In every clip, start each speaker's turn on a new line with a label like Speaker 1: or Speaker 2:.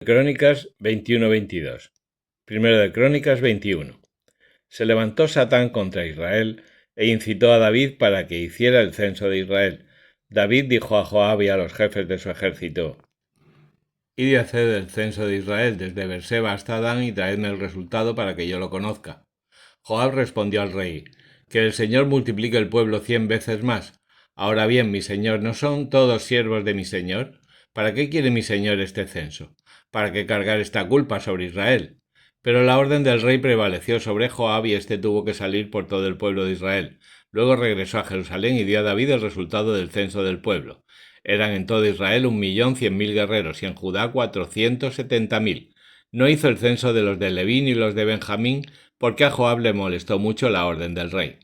Speaker 1: Crónicas 21-22. Primero de Crónicas 21. Se levantó Satán contra Israel e incitó a David para que hiciera el censo de Israel. David dijo a Joab y a los jefes de su ejército: Id y haced el censo de Israel desde Berseba hasta Dan y traedme el resultado para que yo lo conozca. Joab respondió al rey: Que el Señor multiplique el pueblo 100 veces más. Ahora bien, mi señor, ¿no son todos siervos de mi señor? ¿Para qué quiere mi señor este censo? ¿Para qué cargar esta culpa sobre Israel? Pero la orden del rey prevaleció sobre Joab y éste tuvo que salir por todo el pueblo de Israel. Luego regresó a Jerusalén y dio a David el resultado del censo del pueblo. Eran en todo Israel 1.100.000 guerreros y en Judá 470.000. No hizo el censo de los de Leví ni los de Benjamín, porque a Joab le molestó mucho la orden del rey.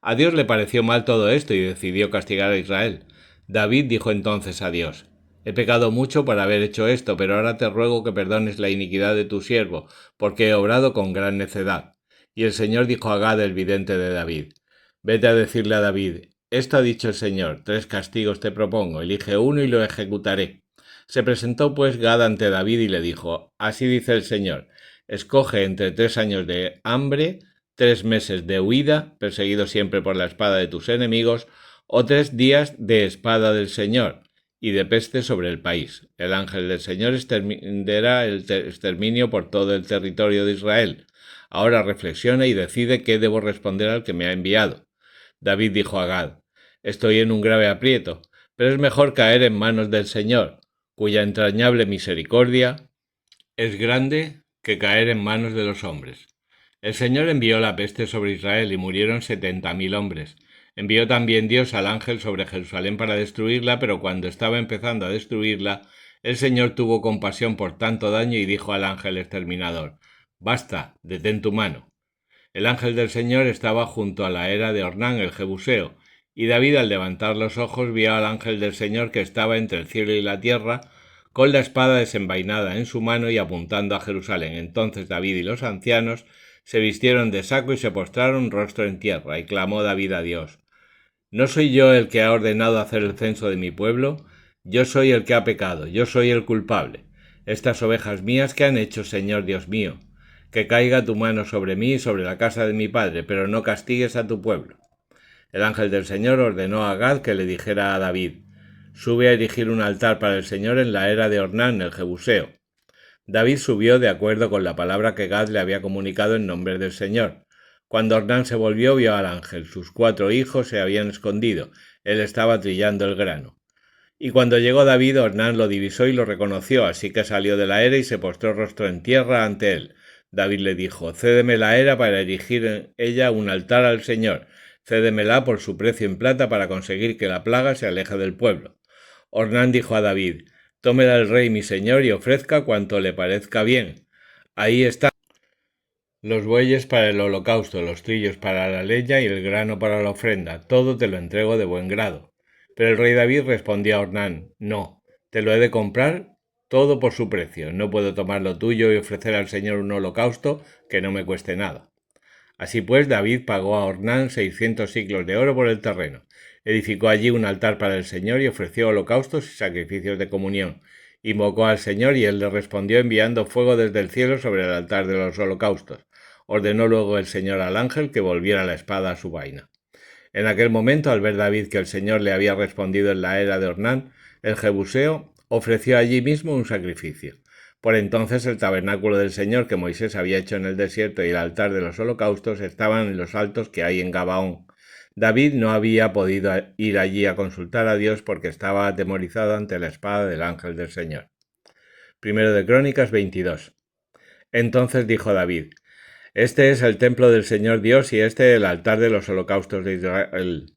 Speaker 1: A Dios le pareció mal todo esto y decidió castigar a Israel. David dijo entonces a Dios: He pecado mucho por haber hecho esto, pero ahora te ruego que perdones la iniquidad de tu siervo, porque he obrado con gran necedad. Y el Señor dijo a Gad el vidente de David: Vete a decirle a David: Esto ha dicho el Señor, 3 castigos te propongo, elige uno y lo ejecutaré. Se presentó pues Gad ante David y le dijo: Así dice el Señor: Escoge entre 3 años de hambre, 3 meses de huida, perseguido siempre por la espada de tus enemigos, o 3 días de espada del Señor y de peste sobre el país. El ángel del Señor extenderá el exterminio por todo el territorio de Israel. Ahora reflexiona y decide qué debo responder al que me ha enviado. David dijo a Gad: Estoy en un grave aprieto, pero es mejor caer en manos del Señor, cuya entrañable misericordia es grande, que caer en manos de los hombres. El Señor envió la peste sobre Israel y murieron 70.000 hombres. Envió también Dios al ángel sobre Jerusalén para destruirla, pero cuando estaba empezando a destruirla, el Señor tuvo compasión por tanto daño y dijo al ángel exterminador: Basta, detén tu mano. El ángel del Señor estaba junto a la era de Ornán el Jebuseo, y David, al levantar los ojos, vio al ángel del Señor que estaba entre el cielo y la tierra, con la espada desenvainada en su mano y apuntando a Jerusalén. Entonces David y los ancianos se vistieron de saco y se postraron rostro en tierra, y clamó David a Dios: ¿No soy yo el que ha ordenado hacer el censo de mi pueblo? Yo soy el que ha pecado, yo soy el culpable. Estas ovejas mías, ¿qué han hecho, Señor Dios mío? Que caiga tu mano sobre mí y sobre la casa de mi padre, pero no castigues a tu pueblo. El ángel del Señor ordenó a Gad que le dijera a David: Sube a erigir un altar para el Señor en la era de Ornán el Jebuseo. David subió de acuerdo con la palabra que Gad le había comunicado en nombre del Señor. Cuando Ornán se volvió, vio al ángel. Sus 4 hijos se habían escondido. Él estaba trillando el grano. Y cuando llegó David, Ornán lo divisó y lo reconoció, así que salió de la era y se postró rostro en tierra ante él. David le dijo: Cédeme la era para erigir en ella un altar al Señor. Cédemela por su precio en plata para conseguir que la plaga se aleje del pueblo. Ornán dijo a David: Tómela el rey mi señor y ofrezca cuanto le parezca bien. Ahí están los bueyes para el holocausto, los trillos para la leña y el grano para la ofrenda. Todo te lo entrego de buen grado. Pero el rey David respondió a Ornán: No, te lo he de comprar todo por su precio. No puedo tomar lo tuyo y ofrecer al Señor un holocausto que no me cueste nada. Así pues, David pagó a Ornán 600 siclos de oro por el terreno. Edificó allí un altar para el Señor y ofreció holocaustos y sacrificios de comunión. Invocó al Señor y él le respondió enviando fuego desde el cielo sobre el altar de los holocaustos. Ordenó luego el Señor al ángel que volviera la espada a su vaina. En aquel momento, al ver David que el Señor le había respondido en la era de Ornán, el Jebuseo ofreció allí mismo un sacrificio. Por entonces el tabernáculo del Señor que Moisés había hecho en el desierto y el altar de los holocaustos estaban en los altos que hay en Gabaón. David no había podido ir allí a consultar a Dios porque estaba atemorizado ante la espada del ángel del Señor. Primero de Crónicas 22. Entonces dijo David: Este es el templo del Señor Dios y este el altar de los holocaustos de Israel.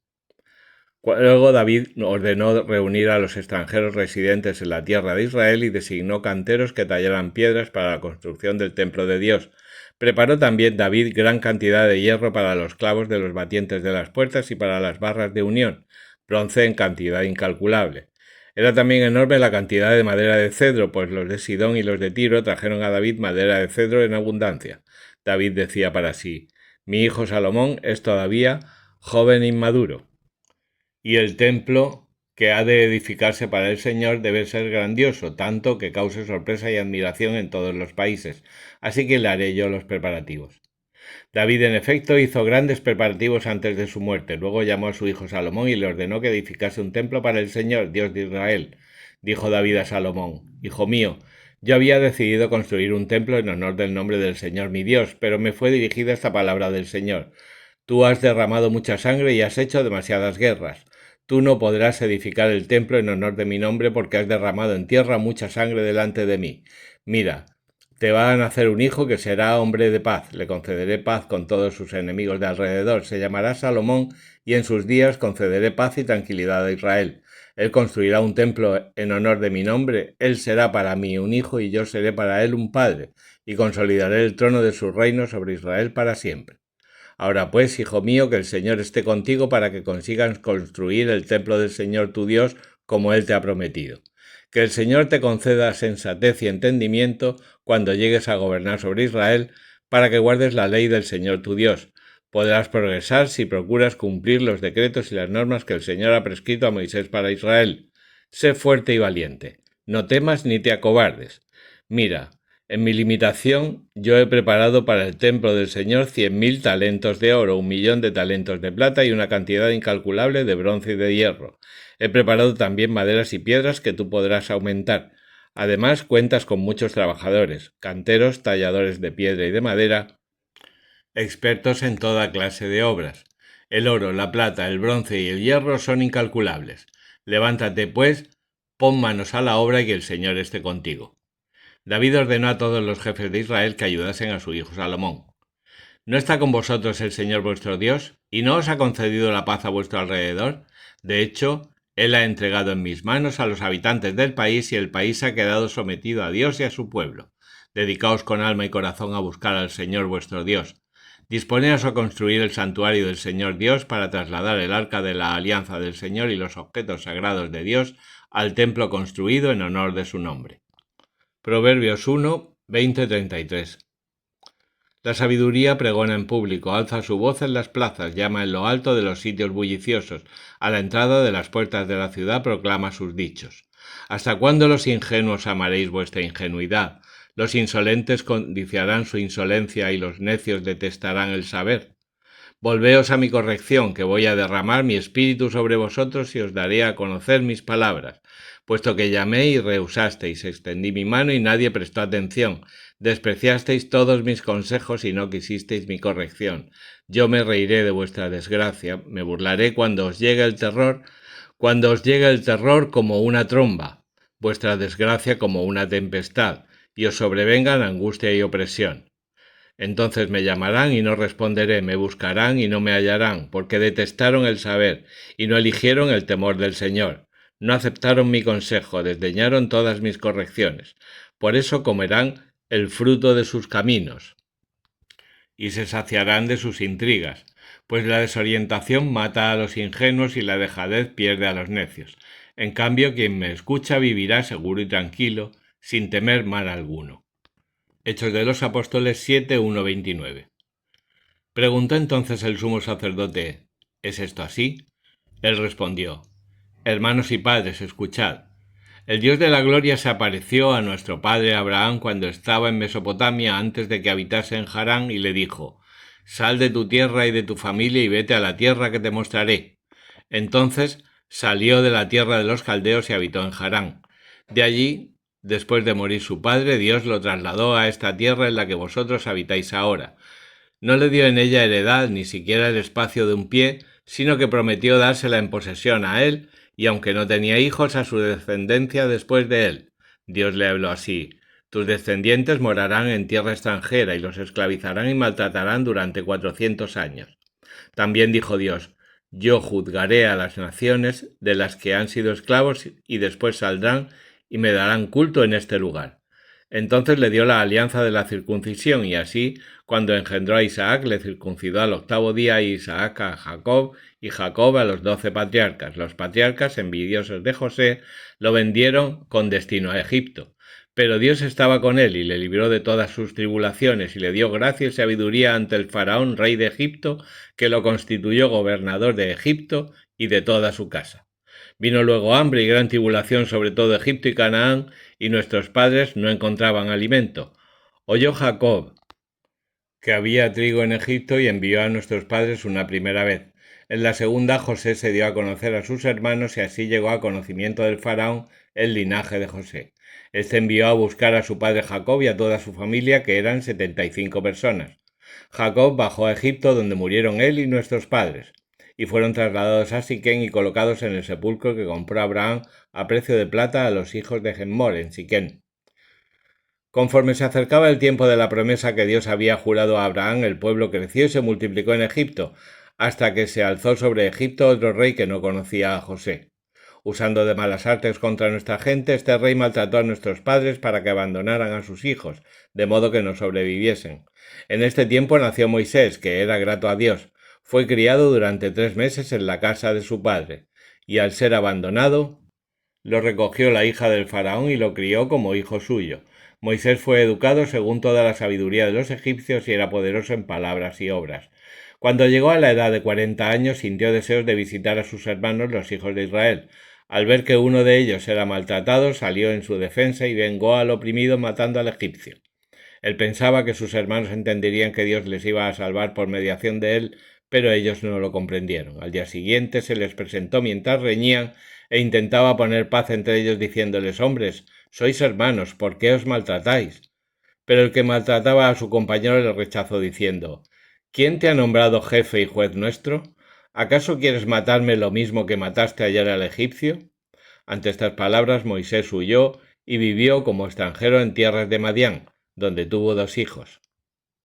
Speaker 1: Luego David ordenó reunir a los extranjeros residentes en la tierra de Israel y designó canteros que tallaran piedras para la construcción del templo de Dios. Preparó también David gran cantidad de hierro para los clavos de los batientes de las puertas y para las barras de unión, bronce en cantidad incalculable. Era también enorme la cantidad de madera de cedro, pues los de Sidón y los de Tiro trajeron a David madera de cedro en abundancia. David decía para sí: Mi hijo Salomón es todavía joven e inmaduro, y el templo que ha de edificarse para el Señor debe ser grandioso, tanto que cause sorpresa y admiración en todos los países. Así que le haré yo los preparativos. David, en efecto, hizo grandes preparativos antes de su muerte. Luego llamó a su hijo Salomón y le ordenó que edificase un templo para el Señor, Dios de Israel. Dijo David a Salomón: Hijo mío, yo había decidido construir un templo en honor del nombre del Señor mi Dios, pero me fue dirigida esta palabra del Señor: Tú has derramado mucha sangre y has hecho demasiadas guerras. Tú no podrás edificar el templo en honor de mi nombre porque has derramado en tierra mucha sangre delante de mí. Mira, te va a nacer un hijo que será hombre de paz. Le concederé paz con todos sus enemigos de alrededor. Se llamará Salomón y en sus días concederé paz y tranquilidad a Israel. Él construirá un templo en honor de mi nombre. Él será para mí un hijo y yo seré para él un padre, y consolidaré el trono de su reino sobre Israel para siempre. Ahora pues, hijo mío, que el Señor esté contigo para que consigas construir el templo del Señor tu Dios como Él te ha prometido. Que el Señor te conceda sensatez y entendimiento cuando llegues a gobernar sobre Israel, para que guardes la ley del Señor tu Dios. Podrás progresar si procuras cumplir los decretos y las normas que el Señor ha prescrito a Moisés para Israel. Sé fuerte y valiente. No temas ni te acobardes. Mira, en mi limitación, yo he preparado para el templo del Señor 100.000 talentos de oro, 1.000.000 de talentos de plata y una cantidad incalculable de bronce y de hierro. He preparado también maderas y piedras que tú podrás aumentar. Además, cuentas con muchos trabajadores, canteros, talladores de piedra y de madera, expertos en toda clase de obras. El oro, la plata, el bronce y el hierro son incalculables. Levántate, pues, pon manos a la obra y que el Señor esté contigo. David ordenó a todos los jefes de Israel que ayudasen a su hijo Salomón. ¿No está con vosotros el Señor vuestro Dios? ¿Y no os ha concedido la paz a vuestro alrededor? De hecho, Él ha entregado en mis manos a los habitantes del país y el país ha quedado sometido a Dios y a su pueblo. Dedicaos con alma y corazón a buscar al Señor vuestro Dios. Disponeos a construir el santuario del Señor Dios para trasladar el arca de la alianza del Señor y los objetos sagrados de Dios al templo construido en honor de su nombre. Proverbios 1, 20-33. La sabiduría pregona en público, alza su voz en las plazas, llama en lo alto de los sitios bulliciosos, a la entrada de las puertas de la ciudad proclama sus dichos. ¿Hasta cuándo los ingenuos amaréis vuestra ingenuidad? Los insolentes codiciarán su insolencia y los necios detestarán el saber. Volveos a mi corrección, que voy a derramar mi espíritu sobre vosotros y os daré a conocer mis palabras. Puesto que llamé y rehusasteis, extendí mi mano y nadie prestó atención. Despreciasteis todos mis consejos y no quisisteis mi corrección. Yo me reiré de vuestra desgracia, me burlaré cuando os llegue el terror como una tromba, vuestra desgracia como una tempestad, y os sobrevengan angustia y opresión. Entonces me llamarán y no responderé, me buscarán y no me hallarán, porque detestaron el saber y no eligieron el temor del Señor. No aceptaron mi consejo, desdeñaron todas mis correcciones. Por eso comerán el fruto de sus caminos y se saciarán de sus intrigas, pues la desorientación mata a los ingenuos y la dejadez pierde a los necios. En cambio, quien me escucha vivirá seguro y tranquilo, sin temer mal alguno. Hechos de los Apóstoles 7, 1-29. Preguntó entonces el sumo sacerdote: ¿Es esto así? Él respondió: Hermanos y padres, escuchad. El Dios de la gloria se apareció a nuestro padre Abraham cuando estaba en Mesopotamia antes de que habitase en Harán y le dijo: Sal de tu tierra y de tu familia y vete a la tierra que te mostraré. Entonces salió de la tierra de los caldeos y habitó en Harán. De allí, después de morir su padre, Dios lo trasladó a esta tierra en la que vosotros habitáis ahora. No le dio en ella heredad, ni siquiera el espacio de un pie, sino que prometió dársela en posesión a él, y aunque no tenía hijos, a su descendencia después de él. Dios le habló así: tus descendientes morarán en tierra extranjera y los esclavizarán y maltratarán durante 400 años. También dijo Dios: yo juzgaré a las naciones de las que han sido esclavos y después saldrán y me darán culto en este lugar. Entonces le dio la alianza de la circuncisión y así, cuando engendró a Isaac, le circuncidó al 8º día y Isaac a Jacob y Jacob a los 12 patriarcas. Los patriarcas, envidiosos de José, lo vendieron con destino a Egipto. Pero Dios estaba con él y le libró de todas sus tribulaciones y le dio gracia y sabiduría ante el faraón, rey de Egipto, que lo constituyó gobernador de Egipto y de toda su casa. Vino luego hambre y gran tribulación sobre todo Egipto y Canaán, y nuestros padres no encontraban alimento. Oyó Jacob que había trigo en Egipto y envió a nuestros padres una primera vez. En la segunda, José se dio a conocer a sus hermanos y así llegó a conocimiento del faraón el linaje de José. Este envió a buscar a su padre Jacob y a toda su familia, que eran 75 personas. Jacob bajó a Egipto, donde murieron él y nuestros padres, y fueron trasladados a Siquén y colocados en el sepulcro que compró Abraham a precio de plata a los hijos de Hemor en Siquén. Conforme se acercaba el tiempo de la promesa que Dios había jurado a Abraham, el pueblo creció y se multiplicó en Egipto, hasta que se alzó sobre Egipto otro rey que no conocía a José. Usando de malas artes contra nuestra gente, este rey maltrató a nuestros padres para que abandonaran a sus hijos, de modo que no sobreviviesen. En este tiempo nació Moisés, que era grato a Dios. Fue criado durante 3 meses en la casa de su padre, y al ser abandonado, lo recogió la hija del faraón y lo crió como hijo suyo. Moisés fue educado según toda la sabiduría de los egipcios y era poderoso en palabras y obras. Cuando llegó a la edad de 40 años, sintió deseos de visitar a sus hermanos, los hijos de Israel. Al ver que uno de ellos era maltratado, salió en su defensa y vengó al oprimido matando al egipcio. Él pensaba que sus hermanos entenderían que Dios les iba a salvar por mediación de él, pero ellos no lo comprendieron. Al día siguiente se les presentó mientras reñían e intentaba poner paz entre ellos diciéndoles: «Hombres, sois hermanos, ¿por qué os maltratáis?». Pero el que maltrataba a su compañero le rechazó diciendo: «¿Quién te ha nombrado jefe y juez nuestro? ¿Acaso quieres matarme lo mismo que mataste ayer al egipcio?». Ante estas palabras Moisés huyó y vivió como extranjero en tierras de Madián, donde tuvo 2 hijos.